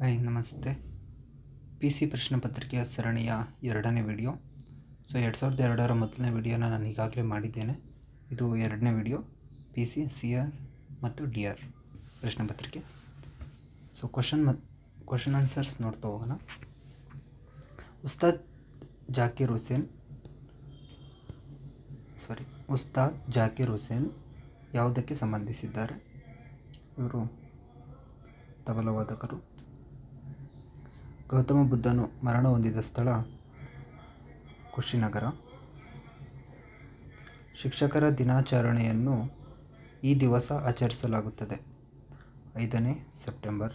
Hi ನಮಸ್ತೆ. P C ಪ್ರಶ್ನೆ ಪತ್ರಿಕೆಯ ಸರಣಿಯ 2ನೇ ವಿಡಿಯೋ. 2002ರ ಮೊದಲನೇ ವಿಡಿಯೋನ ನಾನು ಈಗಾಗಲೇ ಮಾಡಿದ್ದೇನೆ. ಇದು 2ನೇ video, P C C R ಮತ್ತು ಡಿ ಆರ್ ಪ್ರಶ್ನೆ ಪತ್ರಿಕೆ. ಕ್ವಶನ್ ಆನ್ಸರ್ಸ್ ನೋಡ್ತಾ ಹೋಗೋಣ. ಉಸ್ತಾದ್ ಜಾಕಿರ್ ಹುಸೇನ್ ಯಾವುದಕ್ಕೆ ಸಂಬಂಧಿಸಿದ್ದಾರೆ? ಇವರು ತಬಲವಾದಕರು. ಗೌತಮ ಬುದ್ಧನು ಮರಣ ಹೊಂದಿದ ಸ್ಥಳ ಕುಶಿನಗರ. ಶಿಕ್ಷಕರ ದಿನಾಚರಣೆಯನ್ನು ಈ ದಿವಸ ಆಚರಿಸಲಾಗುತ್ತದೆ 5ನೇ ಸೆಪ್ಟೆಂಬರ್.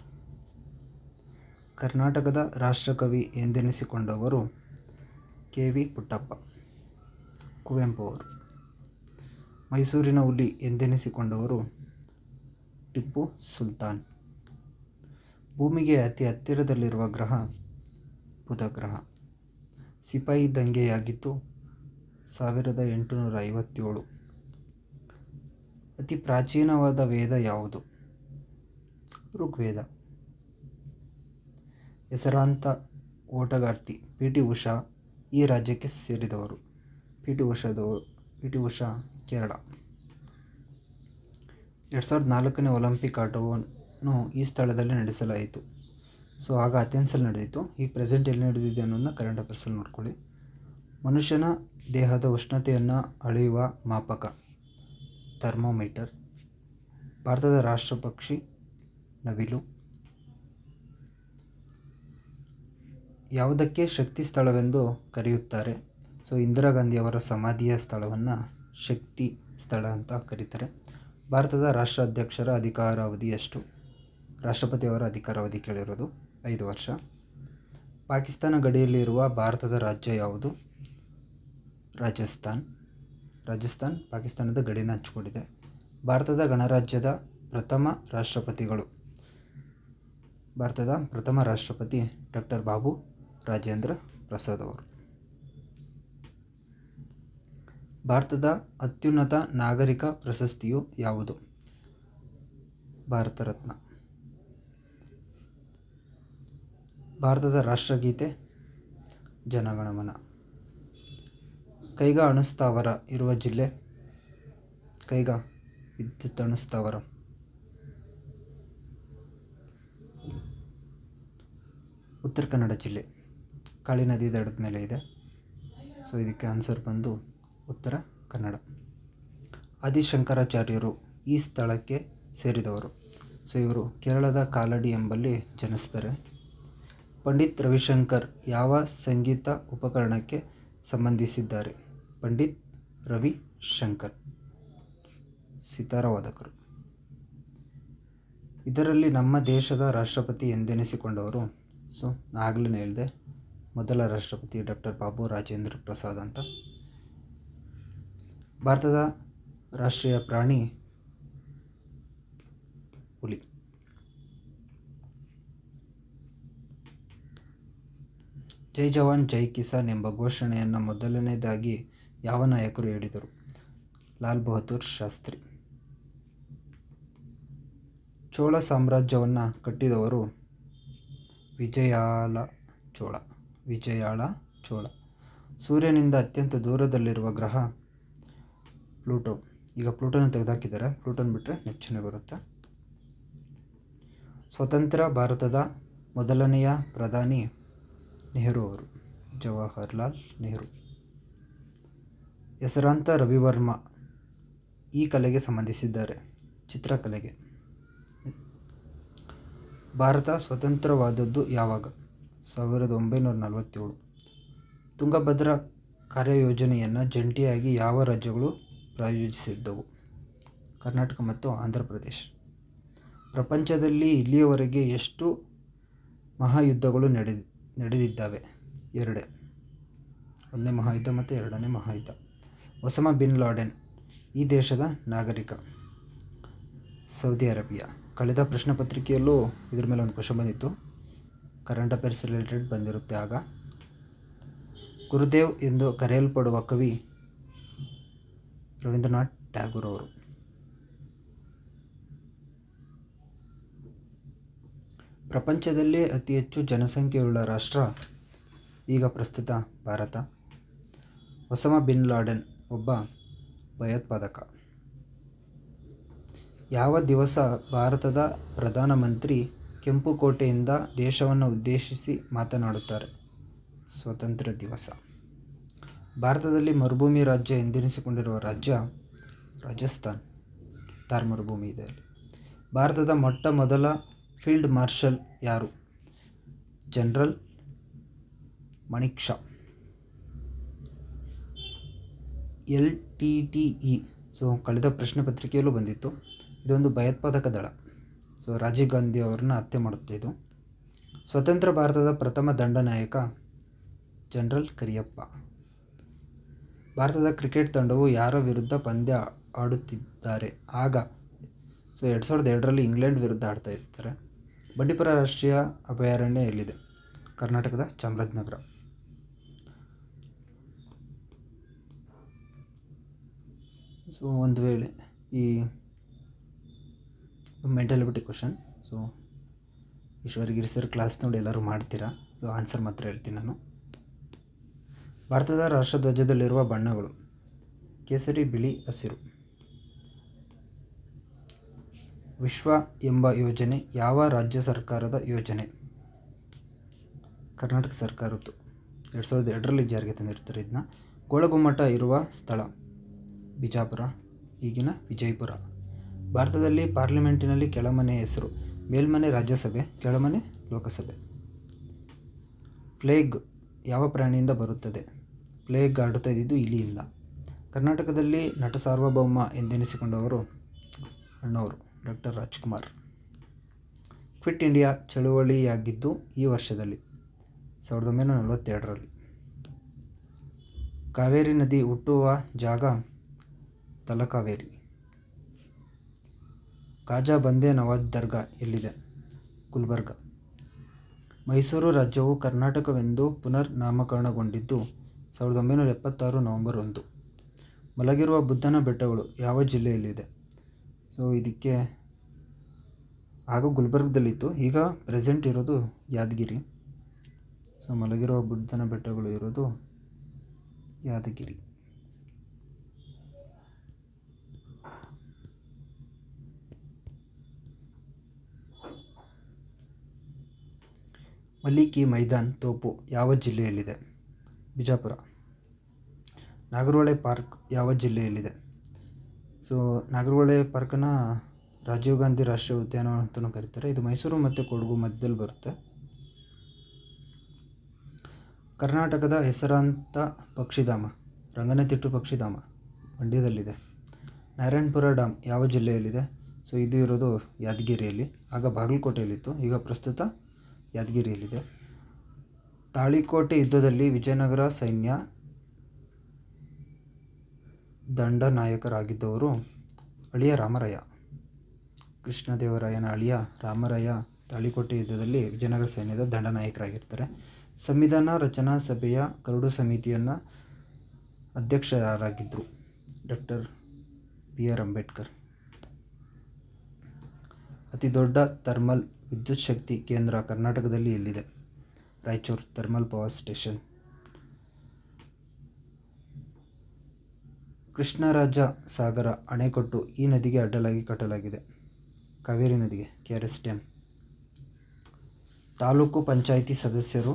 ಕರ್ನಾಟಕದ ರಾಷ್ಟ್ರಕವಿ ಎಂದೆನಿಸಿಕೊಂಡವರು ಕೆ ವಿ ಪುಟ್ಟಪ್ಪ, ಕುವೆಂಪು ಅವರು. ಮೈಸೂರಿನ ಹುಲಿ ಎಂದೆನಿಸಿಕೊಂಡವರು ಟಿಪ್ಪು ಸುಲ್ತಾನ್. ಭೂಮಿಗೆ ಅತಿ ಹತ್ತಿರದಲ್ಲಿರುವ ಗ್ರಹ ಬುಧ ಗ್ರಹ. ಸಿಪಾಯಿ ದಂಗೆಯಾಗಿದ್ದು 1857. ಅತಿ ಪ್ರಾಚೀನವಾದ ವೇದ ಯಾವುದು? ಋಗ್ವೇದ. ಹೆಸರಾಂತ ಓಟಗಾರ್ತಿ ಪಿ ಟಿ ಉಷಾ ಈ ರಾಜ್ಯಕ್ಕೆ ಸೇರಿದವರು. P T Usha Kerala. 2004ನೇ ಒಲಿಂಪಿಕ್ ಆಟವನ್ನು ಈ ಸ್ಥಳದಲ್ಲಿ ನಡೆಸಲಾಯಿತು. ಆಗ ಅಥೆನ್ಸಲ್ಲಿ ನಡೆದಿತ್ತು. ಈಗ ಪ್ರೆಸೆಂಟ್ ಎಲ್ಲಿ ನಡೆದಿದೆ ಅನ್ನೋದನ್ನ ಕರೆಂಟ್ ಅಫೇರ್ಸಲ್ಲಿ ನೋಡ್ಕೊಳ್ಳಿ. ಮನುಷ್ಯನ ದೇಹದ ಉಷ್ಣತೆಯನ್ನು ಅಳೆಯುವ ಮಾಪಕ ಥರ್ಮೋಮೀಟರ್. ಭಾರತದ ರಾಷ್ಟ್ರ ಪಕ್ಷಿ ನವಿಲು. ಯಾವುದಕ್ಕೆ ಶಕ್ತಿ ಸ್ಥಳವೆಂದು ಕರೆಯುತ್ತಾರೆ? ಇಂದಿರಾ ಗಾಂಧಿಯವರ ಸಮಾಧಿಯ ಸ್ಥಳವನ್ನು ಶಕ್ತಿ ಸ್ಥಳ ಅಂತ ಕರೀತಾರೆ. ಭಾರತದ ರಾಷ್ಟ್ರಾಧ್ಯಕ್ಷರ ಅಧಿಕಾರಾವಧಿ ಎಷ್ಟು? ರಾಷ್ಟ್ರಪತಿಯವರ ಅಧಿಕಾರಾವಧಿ ಕೇಳಿರೋದು 5 ವರ್ಷ. ಪಾಕಿಸ್ತಾನ ಗಡಿಯಲ್ಲಿರುವ ಭಾರತದ ರಾಜ್ಯ ಯಾವುದು? ರಾಜಸ್ಥಾನ್ ಪಾಕಿಸ್ತಾನದ ಗಡಿನ ಹಂಚಿಕೊಂಡಿದೆ. ಭಾರತದ ಗಣರಾಜ್ಯದ ಪ್ರಥಮ ರಾಷ್ಟ್ರಪತಿಗಳು. ಭಾರತದ ಪ್ರಥಮ ರಾಷ್ಟ್ರಪತಿ ಡಾಕ್ಟರ್ ಬಾಬು ರಾಜೇಂದ್ರ ಪ್ರಸಾದ್ ಅವರು. ಭಾರತದ ಅತ್ಯುನ್ನತ ನಾಗರಿಕ ಪ್ರಶಸ್ತಿಯು ಯಾವುದು? ಭಾರತ ರತ್ನ. ಭಾರತದ ರಾಷ್ಟ್ರಗೀತೆ ಜನಗಣಮನ. ಕೈಗಾ ಅಣುಸ್ಥಾವರ ಇರುವ ಜಿಲ್ಲೆ? ಕೈಗಾ ವಿದ್ಯುತ್ ಅಣುಸ್ಥಾವರ. ಉತ್ತರ ಕನ್ನಡ ಜಿಲ್ಲೆ. ಕಾಳಿ ನದಿ ದಡದ ಮೇಲೆ ಇದೆ. ಇದಕ್ಕೆ ಆನ್ಸರ್ ಬಂದು ಉತ್ತರ ಕನ್ನಡ. ಆದಿಶಂಕರಾಚಾರ್ಯರು ಈ ಸ್ಥಳಕ್ಕೆ ಸೇರಿದವರು. ಇವರು ಕೇರಳದ ಕಾಲಡಿ ಎಂಬಲ್ಲಿ ಜನಿಸ್ತಾರೆ. ಪಂಡಿತ್ ರವಿಶಂಕರ್ ಯಾವ ಸಂಗೀತ ಉಪಕರಣಕ್ಕೆ ಸಂಬಂಧಿಸಿದ್ದಾರೆ? ಪಂಡಿತ್ ರವಿಶಂಕರ್ ಸಿತಾರ ವಾದಕರು. ಇದರಲ್ಲಿ ನಮ್ಮ ದೇಶದ ರಾಷ್ಟ್ರಪತಿ ಎಂದೆನಿಸಿಕೊಂಡವರು? ಆಗಲೇ ಹೇಳಿದೆ, ಮೊದಲ ರಾಷ್ಟ್ರಪತಿ ಡಾಕ್ಟರ್ ಬಾಬು ರಾಜೇಂದ್ರ ಪ್ರಸಾದ್ ಅಂತ. ಭಾರತದ ರಾಷ್ಟ್ರೀಯ ಪ್ರಾಣಿ ಹುಲಿ. ಜೈ ಜವಾನ್ ಜೈ ಕಿಸಾನ್ ಎಂಬ ಘೋಷಣೆಯನ್ನು ಮೊದಲನೇದಾಗಿ ಯಾವ ನಾಯಕರು ಹೇಳಿದರು? ಲಾಲ್ ಬಹದ್ದೂರ್ ಶಾಸ್ತ್ರಿ. ಚೋಳ ಸಾಮ್ರಾಜ್ಯವನ್ನು ಕಟ್ಟಿದವರು ವಿಜಯಾಳ ಚೋಳ. ಸೂರ್ಯನಿಂದ ಅತ್ಯಂತ ದೂರದಲ್ಲಿರುವ ಗ್ರಹ ಪ್ಲೂಟೋ. ಈಗ ಪ್ಲೂಟೋನ ತೆಗೆದುಹಾಕಿದ್ದಾರೆ. ಪ್ಲೂಟೋನ ಬಿಟ್ಟರೆ ನೆಪ್ಚೂನ್ ಬರುತ್ತೆ. ಸ್ವತಂತ್ರ ಭಾರತದ ಮೊದಲನೆಯ ಪ್ರಧಾನಿ ನೆಹರು ಅವರು. ಜವಾಹರ್ಲಾಲ್ ನೆಹರು. ಹೆಸರಾಂತ ರವಿವರ್ಮ ಈ ಕಲೆಗೆ ಸಂಬಂಧಿಸಿದ್ದಾರೆ? ಚಿತ್ರಕಲೆಗೆ. ಭಾರತ ಸ್ವತಂತ್ರವಾದದ್ದು ಯಾವಾಗ? 1947. ತುಂಗಭದ್ರಾ ಕಾರ್ಯಯೋಜನೆಯನ್ನು ಜಂಟಿಯಾಗಿ ಯಾವ ರಾಜ್ಯಗಳು ಪ್ರಾಯೋಜಿಸಿದ್ದವು? ಕರ್ನಾಟಕ ಮತ್ತು ಆಂಧ್ರ ಪ್ರದೇಶ. ಪ್ರಪಂಚದಲ್ಲಿ ಇಲ್ಲಿಯವರೆಗೆ ಎಷ್ಟು ಮಹಾಯುದ್ಧಗಳು ನಡೆದಿದ್ದಾವೆ? 2. 1ನೇ ಮಹಾಯುದ್ಧ ಮತ್ತು 2ನೇ ಮಹಾಯುದ್ಧ. ಒಸಾಮಾ ಬಿನ್ ಲಾಡೆನ್ ಈ ದೇಶದ ನಾಗರಿಕ? Saudi Arabia. ಕಳೆದ ಪ್ರಶ್ನೆ ಪತ್ರಿಕೆಯಲ್ಲೂ ಇದ್ರ ಮೇಲೆ ಒಂದು ಕ್ವಶನ್ ಬಂದಿತ್ತು. ಕರೆಂಟ್ ಅಫೇರ್ಸ್ ರಿಲೇಟೆಡ್ ಬಂದಿರುತ್ತೆ. ಆಗ ಗುರುದೇವ್ ಎಂದು ಕರೆಯಲ್ಪಡುವ ಕವಿ ರವೀಂದ್ರನಾಥ್ ಟ್ಯಾಗೂರ್ ಅವರು. ಪ್ರಪಂಚದಲ್ಲೇ ಅತಿ ಹೆಚ್ಚು ಜನಸಂಖ್ಯೆಯುಳ್ಳ ರಾಷ್ಟ್ರ ಈಗ ಪ್ರಸ್ತುತ ಭಾರತ. ಒಸಾಮಾ ಬಿನ್ ಲಾಡೆನ್ ಒಬ್ಬ ಭಯೋತ್ಪಾದಕ. ಯಾವ ದಿವಸ ಭಾರತದ ಪ್ರಧಾನಮಂತ್ರಿ ಕೆಂಪುಕೋಟೆಯಿಂದ ದೇಶವನ್ನು ಉದ್ದೇಶಿಸಿ ಮಾತನಾಡುತ್ತಾರೆ? ಸ್ವಾತಂತ್ರ್ಯ ದಿವಸ. ಭಾರತದಲ್ಲಿ ಮರುಭೂಮಿ ರಾಜ್ಯ ಎಂದೆನಿಸಿಕೊಂಡಿರುವ ರಾಜ್ಯ ರಾಜಸ್ಥಾನ್. ಥಾರ್ ಮರುಭೂಮಿ ಇದೆ ಅಲ್ಲಿ. ಭಾರತದ ಮೊಟ್ಟ ಮೊದಲ ಫೀಲ್ಡ್ ಮಾರ್ಷಲ್ ಯಾರು? ಜನರಲ್ ಮಣಿಕ್ ಶಾ. LTTE ಕಳೆದ ಪ್ರಶ್ನೆ ಪತ್ರಿಕೆಯಲ್ಲೂ ಬಂದಿತ್ತು. ಇದೊಂದು ಭಯೋತ್ಪಾದಕ ದಳ. ರಾಜೀವ್ ಗಾಂಧಿ ಅವರನ್ನ ಹತ್ಯೆ ಮಾಡುತ್ತೆ ಇದು. ಸ್ವತಂತ್ರ ಭಾರತದ ಪ್ರಥಮ ದಂಡನಾಯಕ ಜನರಲ್ ಕರಿಯಪ್ಪ. ಭಾರತದ ಕ್ರಿಕೆಟ್ ತಂಡವು ಯಾರ ವಿರುದ್ಧ ಪಂದ್ಯ ಆಡುತ್ತಿದ್ದಾರೆ ಆಗ? 2002ರಲ್ಲಿ ಇಂಗ್ಲೆಂಡ್ ವಿರುದ್ಧ ಆಡ್ತಾ ಇರ್ತಾರೆ. ಬಂಡೀಪುರ ರಾಷ್ಟ್ರೀಯ ಅಭಯಾರಣ್ಯ ಎಲ್ಲಿದೆ? ಕರ್ನಾಟಕದ ಚಾಮರಾಜನಗರ. ಒಂದು ವೇಳೆ ಈ ಮೆಂಟಾಲಿಟಿ ಕ್ವಶನ್ ಈಶ್ವರಗಿರಿ ಸರ್ ಕ್ಲಾಸ್ ನೋಡಿ ಎಲ್ಲರೂ ಮಾಡ್ತೀರಾ. ಆನ್ಸರ್ ಮಾತ್ರ ಹೇಳ್ತೀನಿ ನಾನು. ಭಾರತದ ರಾಷ್ಟ್ರಧ್ವಜದಲ್ಲಿರುವ ಬಣ್ಣಗಳು ಕೇಸರಿ, ಬಿಳಿ, ಹಸಿರು. ವಿಶ್ವ ಎಂಬ ಯೋಜನೆ ಯಾವ ರಾಜ್ಯ ಸರ್ಕಾರದ ಯೋಜನೆ? ಕರ್ನಾಟಕ ಸರ್ಕಾರದ್ದು. 2002ರಲ್ಲಿ ಜಾರಿಗೆ ತಂದಿರ್ತಾರೆ ಇದನ್ನ. ಗೋಳಗುಮ್ಮಟ ಇರುವ ಸ್ಥಳ ಬಿಜಾಪುರ, ಈಗಿನ ವಿಜಯಪುರ. ಭಾರತದಲ್ಲಿ ಪಾರ್ಲಿಮೆಂಟಿನಲ್ಲಿ ಕೆಳಮನೆ ಹೆಸರು? ಮೇಲ್ಮನೆ ರಾಜ್ಯಸಭೆ, ಕೆಳಮನೆ ಲೋಕಸಭೆ. ಪ್ಲೇಗ್ ಯಾವ ಪ್ರಾಣಿಯಿಂದ ಬರುತ್ತದೆ? ಪ್ಲೇಗ್ ಹರಡುತ್ತಾ ಇದ್ದಿದ್ದು ಇಲಿಯಿಂದ. ಕರ್ನಾಟಕದಲ್ಲಿ ನಟ ಸಾರ್ವಭೌಮ ಎಂದೆನಿಸಿಕೊಂಡವರು ಅಣ್ಣವರು ಡಾಕ್ಟರ್ ರಾಜ್ಕುಮಾರ್. ಕ್ವಿಟ್ ಇಂಡಿಯಾ ಚಳುವಳಿಯಾಗಿದ್ದು ಈ ವರ್ಷದಲ್ಲಿ? 1942ರಲ್ಲಿ. ಕಾವೇರಿ ನದಿ ಹುಟ್ಟುವ ಜಾಗ ತಲಕಾವೇರಿ. ಖಾಜಾ ಬಂದೇ ನವಾಜ್ ದರ್ಗಾ ಎಲ್ಲಿದೆ? ಗುಲ್ಬರ್ಗ. ಮೈಸೂರು ರಾಜ್ಯವು ಕರ್ನಾಟಕವೆಂದು ಪುನರ್ ನಾಮಕರಣಗೊಂಡಿದ್ದು 1976 ನವೆಂಬರ್ 1. ಮಲಗಿರುವ ಬುದ್ಧನ ಬೆಟ್ಟಗಳು ಯಾವ ಜಿಲ್ಲೆಯಲ್ಲಿದೆ? ಇದಕ್ಕೆ ಆಗ ಗುಲ್ಬರ್ಗದಲ್ಲಿತ್ತು, ಈಗ ಪ್ರೆಸೆಂಟ್ ಇರೋದು ಯಾದಗಿರಿ. ಮಲಗಿರುವ ಬುದ್ಧನ ಬೆಟ್ಟಗಳು ಇರೋದು ಯಾದಗಿರಿ. ಮಲಿಕಿ ಮೈದಾನ್ ತೋಪು ಯಾವ ಜಿಲ್ಲೆಯಲ್ಲಿದೆ? ಬಿಜಾಪುರ. ನಾಗರಹೊಳೆ ಪಾರ್ಕ್ ಯಾವ ಜಿಲ್ಲೆಯಲ್ಲಿದೆ? ನಾಗರಹೊಳೆ ಪಾರ್ಕನ್ನು ರಾಜೀವ್ ಗಾಂಧಿ ರಾಷ್ಟ್ರೀಯ ಉದ್ಯಾನವನ ಅಂತಲೂ ಕರೀತಾರೆ. ಇದು ಮೈಸೂರು ಮತ್ತು ಕೊಡಗು ಮಧ್ಯದಲ್ಲಿ ಬರುತ್ತೆ. ಕರ್ನಾಟಕದ ಹೆಸರಾಂತ ಪಕ್ಷಿಧಾಮ ರಂಗನತಿಟ್ಟು ಪಕ್ಷಿಧಾಮ ಮಂಡ್ಯದಲ್ಲಿದೆ. ನಾರಾಯಣಪುರ ಡ್ಯಾಮ್ ಯಾವ ಜಿಲ್ಲೆಯಲ್ಲಿದೆ? ಇದು ಇರೋದು ಯಾದಗಿರಿಯಲ್ಲಿ. ಆಗ ಬಾಗಲಕೋಟೆಯಲ್ಲಿತ್ತು, ಈಗ ಪ್ರಸ್ತುತ ಯಾದಗಿರಿಯಲ್ಲಿದೆ. ತಾಳಿಕೋಟೆ ಯುದ್ಧದಲ್ಲಿ ವಿಜಯನಗರ ಸೈನ್ಯ ದಂಡನಾಯಕರಾಗಿದ್ದವರು ಅಳಿಯ ರಾಮರಾಯ. ಕೃಷ್ಣದೇವರಾಯನ ಅಳಿಯ ರಾಮರಾಯ ತಾಳಿಕೋಟೆ ಯುದ್ಧದಲ್ಲಿ ವಿಜಯನಗರ ಸೈನ್ಯದ ದಂಡನಾಯಕರಾಗಿರ್ತಾರೆ. ಸಂವಿಧಾನ ರಚನಾ ಸಭೆಯ ಕರಡು ಸಮಿತಿಯನ್ನು ಅಧ್ಯಕ್ಷರಾಗಿದ್ದರು ಡಾಕ್ಟರ್ BR ಅಂಬೇಡ್ಕರ್. ಅತಿ ದೊಡ್ಡ ಥರ್ಮಲ್ ವಿದ್ಯುತ್ ಶಕ್ತಿ ಕೇಂದ್ರ ಕರ್ನಾಟಕದಲ್ಲಿ ಎಲ್ಲಿದೆ? Raichur thermal power station. Krishnaraja Sagara ಅಣೆಕಟ್ಟು ಈ ನದಿಗೆ ಅಡ್ಡಲಾಗಿ ಕಟ್ಟಲಾಗಿದೆ? ಕಾವೇರಿ ನದಿಗೆ. KRS dam. ತಾಲೂಕು ಪಂಚಾಯಿತಿ ಸದಸ್ಯರು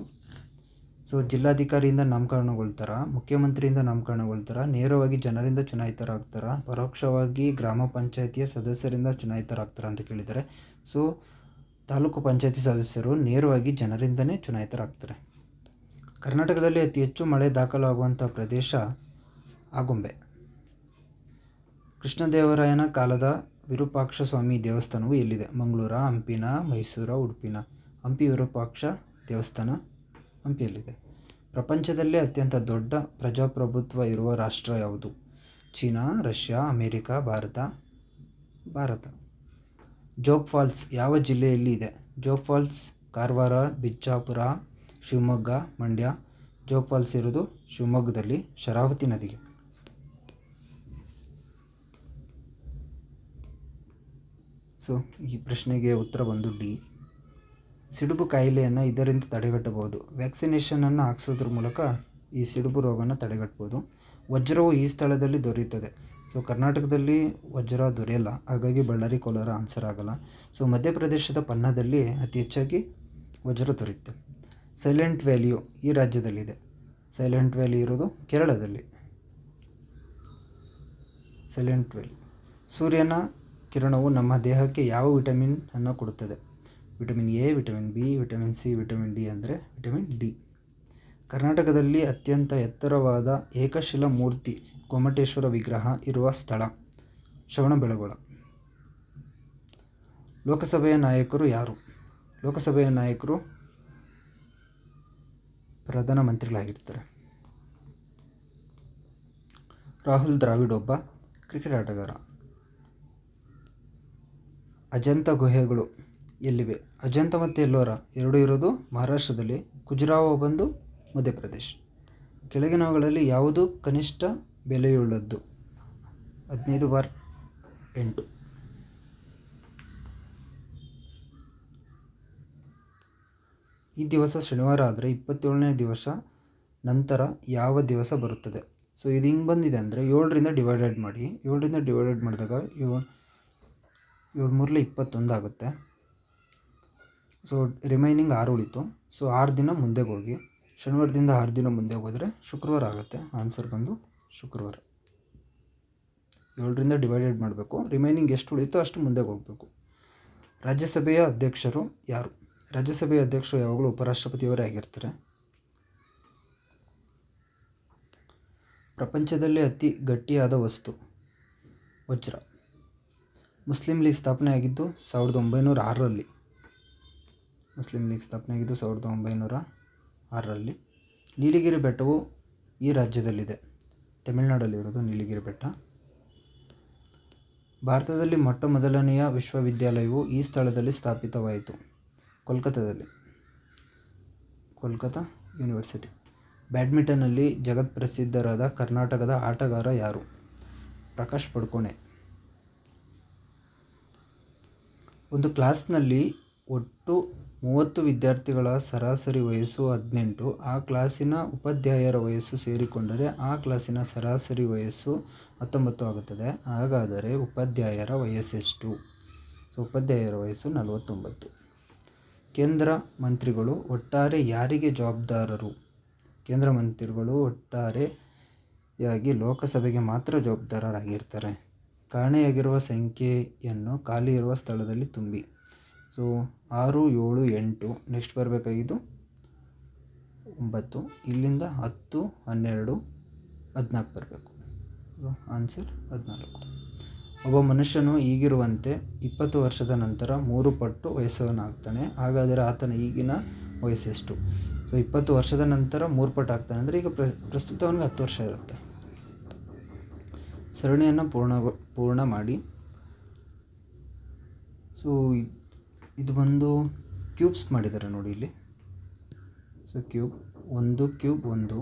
ಜಿಲ್ಲಾಧಿಕಾರಿಯಿಂದ ನಾಮಕರಣಗೊಳ್ತಾರಾ? ಮುಖ್ಯಮಂತ್ರಿಯಿಂದ ನಾಮಕರಣಗೊಳ್ತಾರಾ? ನೇರವಾಗಿ ಜನರಿಂದ ಚುನಾಯಿತರಾಗ್ತಾರಾ? ಪರೋಕ್ಷವಾಗಿ ಗ್ರಾಮ ಪಂಚಾಯಿತಿಯ ಸದಸ್ಯರಿಂದ ಚುನಾಯಿತರಾಗ್ತಾರಾ ಅಂತ ಕೇಳಿದ್ದಾರೆ. ತಾಲೂಕು ಪಂಚಾಯಿತಿ ಸದಸ್ಯರು ನೇರವಾಗಿ ಜನರಿಂದನೇ ಚುನಾಯಿತರಾಗ್ತಾರೆ. ಕರ್ನಾಟಕದಲ್ಲಿ ಅತಿ ಹೆಚ್ಚು ಮಳೆ ದಾಖಲಾಗುವಂಥ ಪ್ರದೇಶ ಆಗುಂಬೆ. ಕೃಷ್ಣದೇವರಾಯನ ಕಾಲದ ವಿರೂಪಾಕ್ಷ ಸ್ವಾಮಿ ದೇವಸ್ಥಾನವು ಎಲ್ಲಿದೆ? ಮಂಗಳೂರ, ಹಂಪಿನ, ಮೈಸೂರ, ಉಡುಪಿನ? ಹಂಪಿ ವಿರೂಪಾಕ್ಷ ದೇವಸ್ಥಾನ ಹಂಪಿಯಲ್ಲಿದೆ. ಪ್ರಪಂಚದಲ್ಲೇ ಅತ್ಯಂತ ದೊಡ್ಡ ಪ್ರಜಾಪ್ರಭುತ್ವ ಇರುವ ರಾಷ್ಟ್ರ ಯಾವುದು? China, Russia, America, Bharat. Bharat. Jog falls ಯಾವ ಜಿಲ್ಲೆಯಲ್ಲಿ ಇದೆ? ಜೋಗ್ ಫಾಲ್ಸ್ ಕಾರವಾರ, ಬಿಜಾಪುರ, ಶಿವಮೊಗ್ಗ, ಮಂಡ್ಯ. ಜೋಗ್ ಫಾಲ್ಸ್ ಇರೋದು ಶಿವಮೊಗ್ಗದಲ್ಲಿ ಶರಾವತಿ ನದಿಗೆ. ಈ ಪ್ರಶ್ನೆಗೆ ಉತ್ತರ ಬಂದು ಡಿ. ಸಿಡುಬು ಕಾಯಿಲೆಯನ್ನು ಇದರಿಂದ ತಡೆಗಟ್ಟಬಹುದು. ವ್ಯಾಕ್ಸಿನೇಷನನ್ನು ಹಾಕ್ಸೋದ್ರ ಮೂಲಕ ಈ ಸಿಡುಬು ರೋಗನ ತಡೆಗಟ್ಬೋದು. ವಜ್ರವು ಈ ಸ್ಥಳದಲ್ಲಿ ದೊರೆಯುತ್ತದೆ. ಸೊ ಕರ್ನಾಟಕದಲ್ಲಿ ವಜ್ರ ದೊರೆಯಲ್ಲ, ಹಾಗಾಗಿ ಬಳ್ಳಾರಿ, ಕೋಲಾರ ಆನ್ಸರ್ ಆಗಲ್ಲ. ಸೊ ಮಧ್ಯಪ್ರದೇಶದ ಪನ್ನಾದಲ್ಲಿ ಅತಿ ಹೆಚ್ಚಾಗಿ ವಜ್ರ ದೊರೆಯುತ್ತೆ. ಸೈಲೆಂಟ್ ವ್ಯಾಲಿಯು ಈ ರಾಜ್ಯದಲ್ಲಿದೆ. ಸೈಲೆಂಟ್ ವ್ಯಾಲಿ ಇರೋದು ಕೇರಳದಲ್ಲಿ. Silent valley. ಸೂರ್ಯನ ಕಿರಣವು ನಮ್ಮ ದೇಹಕ್ಕೆ ಯಾವ ವಿಟಮಿನ್ ಅನ್ನು ಕೊಡುತ್ತದೆ? Vitamin A, vitamin B, vitamin C, vitamin D ಅಂದರೆ ವಿಟಮಿನ್ ಡಿ. ಕರ್ನಾಟಕದಲ್ಲಿ ಅತ್ಯಂತ ಎತ್ತರವಾದ ಏಕಶಿಲಾ ಮೂರ್ತಿ ಗೊಮ್ಮಟೇಶ್ವರ ವಿಗ್ರಹ ಇರುವ ಸ್ಥಳ ಶ್ರವಣಬೆಳಗೊಳ. ಲೋಕಸಭೆಯ ನಾಯಕರು ಯಾರು? ಲೋಕಸಭೆಯ ನಾಯಕರು ಪ್ರಧಾನಮಂತ್ರಿಗಳಾಗಿರ್ತಾರೆ. ರಾಹುಲ್ ದ್ರಾವಿಡ್ ಒಬ್ಬ ಕ್ರಿಕೆಟ್ ಆಟಗಾರ. ಅಜಂತಾ ಗುಹೆಗಳು ಎಲ್ಲಿವೆ? ಅಜಂತಾ ಮತ್ತು ಎಲ್ಲೋರ ಎರಡೂ ಇರೋದು ಮಹಾರಾಷ್ಟ್ರದಲ್ಲಿ. ಖಜುರಾಹೋ ಬಂದು ಮಧ್ಯಪ್ರದೇಶ. ಕೆಳಗಿನವುಗಳಲ್ಲಿ ಯಾವುದು ಕನಿಷ್ಠ ಬೆಲೆಯುಳ್ಳದ್ದು? 15/8. ಈ ದಿವಸ ಶನಿವಾರ ಆದರೆ 27ನೇ ದಿವಸ ನಂತರ ಯಾವ ದಿವಸ ಬರುತ್ತದೆ? ಸೊ ಇದು ಹಿಂಗೆ ಬಂದಿದೆ ಅಂದರೆ 7ರಿಂದ ಡಿವೈಡೆಡ್ ಮಾಡಿ. 7ರಿಂದ ಡಿವೈಡೆಡ್ ಮಾಡಿದಾಗ 7 3 21 ಆಗುತ್ತೆ. ಸೊ ರಿಮೈನಿಂಗ್ 6 ಉಳಿತು. ಸೊ 6 ದಿನ ಮುಂದೆಗೆ ಹೋಗಿ, ಶನಿವಾರದಿಂದ 6 ದಿನ ಮುಂದೆಗೆ ಹೋದರೆ ಶುಕ್ರವಾರ ಆಗುತ್ತೆ. ಆನ್ಸರ್ ಬಂದು ಶುಕ್ರವಾರ. 7ರಿಂದ ಡಿವೈಡೆಡ್ ಮಾಡಬೇಕು, ರಿಮೈನಿಂಗ್ ಎಷ್ಟು ಉಳಿತೋ ಅಷ್ಟು ಮುಂದೆಗೆ ಹೋಗಬೇಕು. ರಾಜ್ಯಸಭೆಯ ಅಧ್ಯಕ್ಷರು ಯಾರು? ರಾಜ್ಯಸಭೆಯ ಅಧ್ಯಕ್ಷರು ಯಾವಾಗಲೂ ಉಪರಾಷ್ಟ್ರಪತಿಯವರೇ ಆಗಿರ್ತಾರೆ. ಪ್ರಪಂಚದಲ್ಲಿ ಅತಿ ಗಟ್ಟಿಯಾದ ವಸ್ತು ವಜ್ರ. ಮುಸ್ಲಿಂ ಲೀಗ್ ಸ್ಥಾಪನೆ ಆಗಿದ್ದು 1906ರಲ್ಲಿ. ಮುಸ್ಲಿಂ ಲೀಗ್ ಸ್ಥಾಪನೆ ಆಗಿದ್ದು 1906ರಲ್ಲಿ. ನೀಲಗಿರಿ ಬೆಟ್ಟವು ಈ ರಾಜ್ಯದಲ್ಲಿದೆ. ತಮಿಳುನಾಡಲ್ಲಿರೋದು ನೀಲಗಿರಿ ಬೆಟ್ಟ. ಭಾರತದಲ್ಲಿ ಮೊಟ್ಟ ಮೊದಲನೆಯ ವಿಶ್ವವಿದ್ಯಾಲಯವು ಈ ಸ್ಥಳದಲ್ಲಿ ಸ್ಥಾಪಿತವಾಯಿತು. ಕೋಲ್ಕತ್ತಾದಲ್ಲಿ. ಕೋಲ್ಕತ್ತಾ ಯೂನಿವರ್ಸಿಟಿ. ಬ್ಯಾಡ್ಮಿಂಟನ್ನಲ್ಲಿ ಜಗತ್ಪ್ರಸಿದ್ಧರಾದ ಕರ್ನಾಟಕದ ಆಟಗಾರ ಯಾರು? ಪ್ರಕಾಶ್ ಪಡುಕೋಣೆ. ಒಂದು ಕ್ಲಾಸ್ನಲ್ಲಿ ಒಟ್ಟು 30 ವಿದ್ಯಾರ್ಥಿಗಳ ಸರಾಸರಿ ವಯಸ್ಸು 18. ಆ ಕ್ಲಾಸಿನ ಉಪಾಧ್ಯಾಯರ ವಯಸ್ಸು ಸೇರಿಕೊಂಡರೆ ಆ ಕ್ಲಾಸಿನ ಸರಾಸರಿ ವಯಸ್ಸು 19 ಆಗುತ್ತದೆ. ಹಾಗಾದರೆ ಉಪಾಧ್ಯಾಯರ ವಯಸ್ಸೆಷ್ಟು? ಸೊ ಉಪಾಧ್ಯಾಯರ ವಯಸ್ಸು 49. ಕೇಂದ್ರ ಮಂತ್ರಿಗಳು ಒಟ್ಟಾರೆ ಯಾರಿಗೆ ಜವಾಬ್ದಾರರು? ಕೇಂದ್ರ ಮಂತ್ರಿಗಳು ಒಟ್ಟಾರೆಯಾಗಿ ಲೋಕಸಭೆಗೆ ಮಾತ್ರ ಜವಾಬ್ದಾರರಾಗಿರ್ತಾರೆ. ಕಾಣೆಯಾಗಿರುವ ಸಂಖ್ಯೆಯನ್ನು ಖಾಲಿ ಇರುವ ಸ್ಥಳದಲ್ಲಿ ತುಂಬಿ. ಸೊ 6, 7, 8. ನೆಕ್ಸ್ಟ್ ಬರಬೇಕಾಗಿದ್ದು 9. ಇಲ್ಲಿಂದ 10, 12, 14 ಬರಬೇಕು. ಆನ್ಸರ್ 14. ಒಬ್ಬ ಮನುಷ್ಯನು ಈಗಿರುವಂತೆ 20 ವರ್ಷದ ನಂತರ 3 ಪಟ್ಟು ವಯಸ್ಸವನಾಗ್ತಾನೆ. ಹಾಗಾದರೆ ಆತನ ಈಗಿನ ವಯಸ್ಸೆಷ್ಟು? ಸೊ 20 ವರ್ಷದ ನಂತರ 3 ಪಟ್ಟು ಆಗ್ತಾನೆ ಅಂದರೆ ಈಗ ಪ್ರಸ್ತುತ ಅವನಿಗೆ 10 ವರ್ಷ ಇರುತ್ತೆ. ಸರಣಿಯನ್ನು ಪೂರ್ಣ ಮಾಡಿ. ಸೊ ಇದು ಬಂದು ಕ್ಯೂಬ್ಸ್ ಮಾಡಿದ್ದಾರೆ ನೋಡಿ ಇಲ್ಲಿ. So cube 1 cube 1,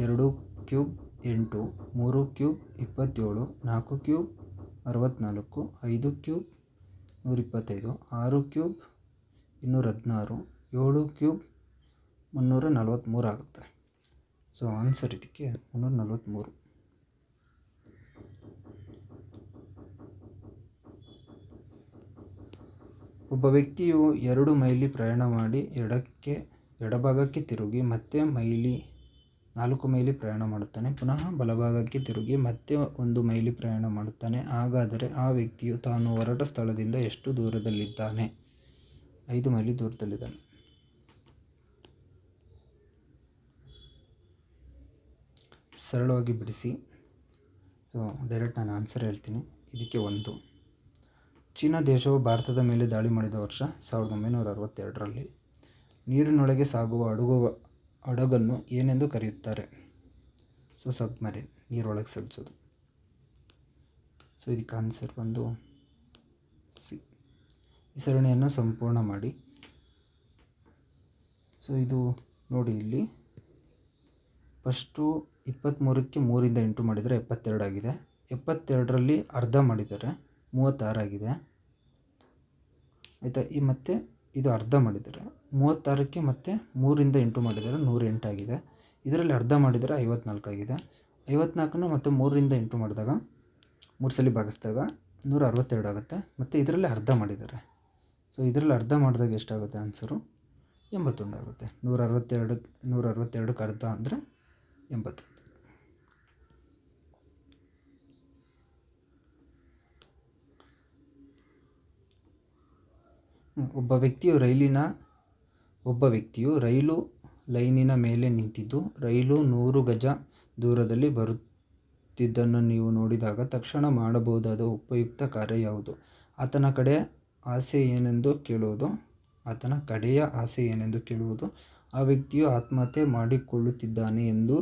2 cube 8, 3 cube 27, 4 cube 64, 5 cube 125, 6 cube 216, 7 cube 343 ಆಗುತ್ತೆ. ಸೊ ಆನ್ಸರ್ ಇದಕ್ಕೆ 343. ಒಬ್ಬ ವ್ಯಕ್ತಿಯು 2 ಮೈಲಿ ಪ್ರಯಾಣ ಮಾಡಿ ಎಡಭಾಗಕ್ಕೆ ತಿರುಗಿ ಮತ್ತೆ 4 ಮೈಲಿ ಪ್ರಯಾಣ ಮಾಡುತ್ತಾನೆ. ಪುನಃ ಬಲಭಾಗಕ್ಕೆ ತಿರುಗಿ ಮತ್ತೆ 1 ಮೈಲಿ ಪ್ರಯಾಣ ಮಾಡುತ್ತಾನೆ. ಹಾಗಾದರೆ ಆ ವ್ಯಕ್ತಿಯು ತಾನು ಹೊರಟ ಸ್ಥಳದಿಂದ ಎಷ್ಟು ದೂರದಲ್ಲಿದ್ದಾನೆ? 5 ಮೈಲಿ ದೂರದಲ್ಲಿದ್ದಾನೆ. ಸರಳವಾಗಿ ಬಿಡಿಸಿ. ಸೊ ಡೈರೆಕ್ಟ್ ನಾನು ಆನ್ಸರ್ ಹೇಳ್ತೀನಿ. ಇದಕ್ಕೆ 1. ಚೀನಾ ದೇಶವು ಭಾರತದ ಮೇಲೆ ದಾಳಿ ಮಾಡಿದ ವರ್ಷ 1962ರಲ್ಲಿ. ನೀರಿನೊಳಗೆ ಸಾಗುವ ಹಡಗನ್ನು ಏನೆಂದು ಕರೆಯುತ್ತಾರೆ? ಸೊ ಸಬ್ಮರೀನ್, ನೀರೊಳಗೆ ಚಲಿಸೋದು. ಸೊ ಇದಕ್ಕೆ ಆನ್ಸರ್ ಬಂದು ಸಿ. ಈ ಸರಣಿಯನ್ನು ಸಂಪೂರ್ಣ ಮಾಡಿ. ಸೊ ಇದು ನೋಡಿ ಇಲ್ಲಿ ಫಸ್ಟು 23ಕ್ಕೆ 3ರಿಂದ ಇಂಟು ಮಾಡಿದರೆ 72 ಆಗಿದೆ. 72ರಲ್ಲಿ ಅರ್ಧ ಮಾಡಿದರೆ 36 ಆಗಿದೆ. ಆಯಿತಾ. ಈ ಮತ್ತೆ ಇದು ಅರ್ಧ ಮಾಡಿದರೆ 36ಕ್ಕೆ ಮತ್ತು 3ರಿಂದ ಇಂಟು ಮಾಡಿದರೆ 108 ಆಗಿದೆ. ಇದರಲ್ಲಿ ಅರ್ಧ ಮಾಡಿದರೆ 54 ಆಗಿದೆ. 54ನ್ನು ಮತ್ತು 3ರಿಂದ ಇಂಟು ಮಾಡಿದಾಗ 3 ಸಲ ಭಾಗಿಸಿದಾಗ 162 ಆಗುತ್ತೆ. ಮತ್ತು ಇದರಲ್ಲಿ ಅರ್ಧ ಮಾಡಿದ್ದಾರೆ. ಸೊ ಇದರಲ್ಲಿ ಅರ್ಧ ಮಾಡಿದಾಗ ಎಷ್ಟಾಗುತ್ತೆ ಆನ್ಸರು 81 ಆಗುತ್ತೆ. 162ಕ್ಕೆ ಅರ್ಧ ಅಂದರೆ 81. ಒಬ್ಬ ವ್ಯಕ್ತಿಯು ರೈಲು ಲೈನಿನ ಮೇಲೆ ನಿಂತಿದ್ದು ರೈಲು 100 ಗಜ ದೂರದಲ್ಲಿ ಬರುತ್ತಿದ್ದನ್ನು ನೀವು ನೋಡಿದಾಗ ತಕ್ಷಣ ಮಾಡಬಹುದಾದ ಉಪಯುಕ್ತ ಕಾರ್ಯ ಯಾವುದು? ಆತನ ಕಡೆಯ ಆಸೆ ಏನೆಂದು ಕೇಳುವುದು, ಆ ವ್ಯಕ್ತಿಯು ಆತ್ಮಹತ್ಯೆ ಮಾಡಿಕೊಳ್ಳುತ್ತಿದ್ದಾನೆ ಎಂದು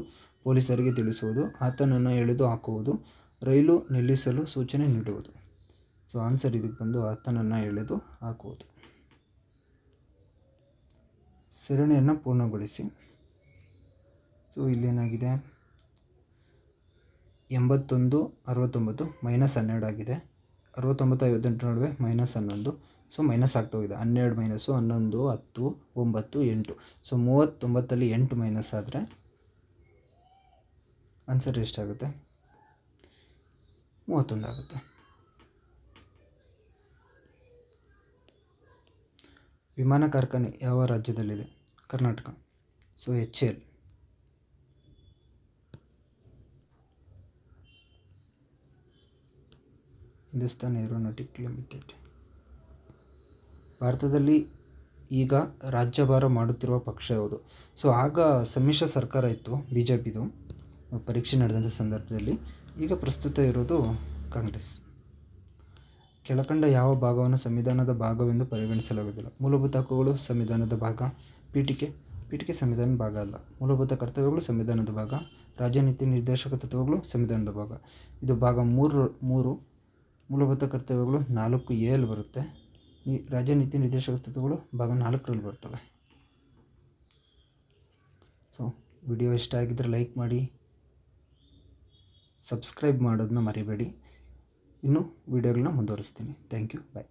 ಪೊಲೀಸರಿಗೆ ತಿಳಿಸುವುದು, ಆತನನ್ನು ಎಳೆದು ಹಾಕುವುದು, ರೈಲು ನಿಲ್ಲಿಸಲು ಸೂಚನೆ ನೀಡುವುದು. ಸೊ ಆನ್ಸರ್ ಇದಕ್ಕೆ ಬಂದು ಆತನನ್ನು ಎಳೆದು ಹಾಕುವುದು. ಸರಣಿಯನ್ನು ಪೂರ್ಣಗೊಳಿಸಿ. ಸೊ ಇಲ್ಲೇನಾಗಿದೆ 81 69 -12 ಆಗಿದೆ. 69 58 ನಡುವೆ -11. ಸೊ ಮೈನಸ್ ಆಗ್ತಾ ಹೋಗಿದೆ. 12 ಮೈನಸ್ಸು 11 10 9 8. ಸೊ 39ಲ್ಲಿ 8 ಮೈನಸ್ ಆದರೆ ಆನ್ಸರ್ ಎಷ್ಟಾಗುತ್ತೆ? 31 ಆಗುತ್ತೆ. ವಿಮಾನ ಕಾರ್ಖಾನೆ ಯಾವ ರಾಜ್ಯದಲ್ಲಿದೆ? Karnataka. So HAL. Hindustan aeronautic limited. ಭಾರತದಲ್ಲಿ ಈಗ ರಾಜ್ಯಭಾರ ಮಾಡುತ್ತಿರುವ ಪಕ್ಷ ಯಾವುದು? ಸೊ ಆಗ ಸಮ್ಮಿಶ್ರ ಸರ್ಕಾರ ಇತ್ತು, BJPದು ಪರೀಕ್ಷೆ ನಡೆದಂಥ ಸಂದರ್ಭದಲ್ಲಿ. ಈಗ ಪ್ರಸ್ತುತ ಇರೋದು ಕಾಂಗ್ರೆಸ್. ಕೆಳಕಂಡ ಯಾವ ಭಾಗವನ್ನು ಸಂವಿಧಾನದ ಭಾಗವೆಂದು ಪರಿಗಣಿಸಲಾಗುವುದಿಲ್ಲ? ಮೂಲಭೂತ ಹಕ್ಕುಗಳು ಸಂವಿಧಾನದ ಭಾಗ. ಪೀಠಿಕೆ ಸಂವಿಧಾನದ ಭಾಗ ಅಲ್ಲ. ಮೂಲಭೂತ ಕರ್ತವ್ಯಗಳು ಸಂವಿಧಾನದ ಭಾಗ. ರಾಜ್ಯನೀತಿ ನಿರ್ದೇಶಕ ತತ್ವಗಳು ಸಂವಿಧಾನದ ಭಾಗ. ಇದು ಭಾಗ 3. ಮೂಲಭೂತ ಕರ್ತವ್ಯಗಳು 4A ಬರುತ್ತೆ. ರಾಜ್ಯನೀತಿ ನಿರ್ದೇಶಕ ತತ್ವಗಳು ಭಾಗ 4ರಲ್ಲಿ ಬರ್ತವೆ. ಸೊ ವಿಡಿಯೋ ಇಷ್ಟ ಆಗಿದ್ದರೆ ಲೈಕ್ ಮಾಡಿ, ಸಬ್ಸ್ಕ್ರೈಬ್ ಮಾಡೋದನ್ನ ಮರಿಬೇಡಿ. ಇನ್ನೂ ವಿಡಿಯೋಗಳನ್ನ ಮುಂದುವರಿಸ್ತೀನಿ. Thank you. ಬಾಯ್.